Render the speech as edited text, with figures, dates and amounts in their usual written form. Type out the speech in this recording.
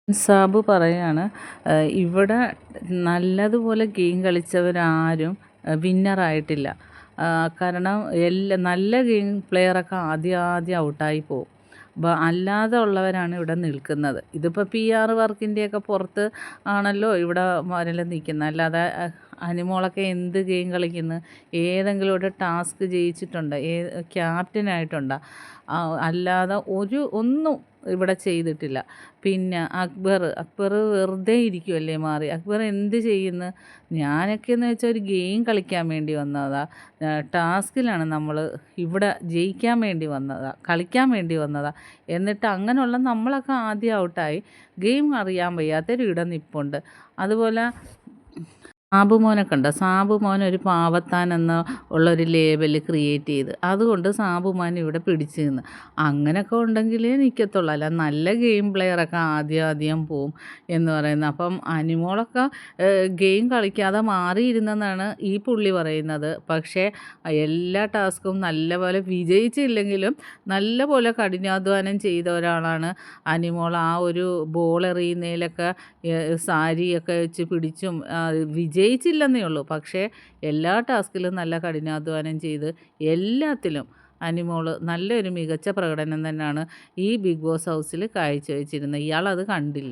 സാബു പറയാണ്, ഇവിടെ നല്ലതുപോലെ ഗെയിം കളിച്ചവരാരും വിന്നറായിട്ടില്ല. കാരണം നല്ല ഗെയിം പ്ലെയറൊക്കെ ആദ്യം ഔട്ടായി പോവും. അല്ലാതെ ഉള്ളവരാണ് ഇവിടെ നിൽക്കുന്നത്. ഇതിപ്പോൾ PR വർക്കിൻ്റെയൊക്കെ പുറത്ത് ആണല്ലോ ഇവിടെ വരലും നിൽക്കുന്നത്. അല്ലാതെ അനിമോളൊക്കെ എന്ത് ഗെയിം കളിക്കുന്നു? ഏതെങ്കിലും ഒരു ടാസ്ക് ജയിച്ചിട്ടുണ്ടോ? ക്യാപ്റ്റനായിട്ടുണ്ടോ? അല്ലാതെ ഒന്നും ഇവിടെ ചെയ്തിട്ടില്ല. പിന്നെ അക്ബർ വെറുതെ ഇരിക്കുമല്ലേ മാറി. അക്ബർ എന്ത് ചെയ്യുന്നു? ഞാനൊക്കെയെന്ന് വെച്ചാൽ ഒരു ഗെയിം കളിക്കാൻ വേണ്ടി വന്നതാണ്. ടാസ്കിലാണ് നമ്മൾ ഇവിടെ ജയിക്കാൻ വേണ്ടി വന്നതാണ്, കളിക്കാൻ വേണ്ടി വന്നതാണ്. എന്നിട്ട് അങ്ങനെയുള്ള നമ്മളൊക്കെ ആദ്യം ഔട്ടായി. ഗെയിം അറിയാൻ വയ്യാത്തൊരു ഇവിടെ നിൽപ്പുണ്ട്. അതുപോലെ സാബുമോനെ കണ്ടോ? സാബുമോൻ ഒരു പാവത്താൻ എന്ന ഉള്ളൊരു ലേബൽ ക്രിയേറ്റ് ചെയ്ത്, അതുകൊണ്ട് സാബുമോൻ ഇവിടെ പിടിച്ച് നിന്ന്. അങ്ങനെയൊക്കെ ഉണ്ടെങ്കിലേ നിൽക്കത്തുള്ളൂ. അല്ല നല്ല ഗെയിം പ്ലെയറൊക്കെ ആദ്യം പോവും എന്ന് പറയുന്നത്. അപ്പം അനിമോളൊക്കെ ഗെയിം കളിക്കാതെ മാറിയിരുന്നെന്നാണ് ഈ പുള്ളി പറയുന്നത്. പക്ഷേ എല്ലാ ടാസ്കും നല്ലപോലെ വിജയിച്ചില്ലെങ്കിലും നല്ലപോലെ കഠിനാധ്വാനം ചെയ്ത ഒരാളാണ് അനിമോൾ. ആ ഒരു ബോൾ എറിയുന്നതിലൊക്കെ സാരിയൊക്കെ വെച്ച് പിടിച്ചും വിജയിച്ചില്ലെന്നേ ഉള്ളൂ. പക്ഷേ എല്ലാ ടാസ്കിലും നല്ല കഠിനാധ്വാനം ചെയ്ത് എല്ലാത്തിലും അനിമോൾ നല്ലൊരു മികച്ച പ്രകടനം തന്നെയാണ് ഈ ബിഗ് ബോസ് ഹൗസിൽ കാഴ്ചവെച്ചിരുന്നത്. ഇയാളത് കണ്ടില്ല.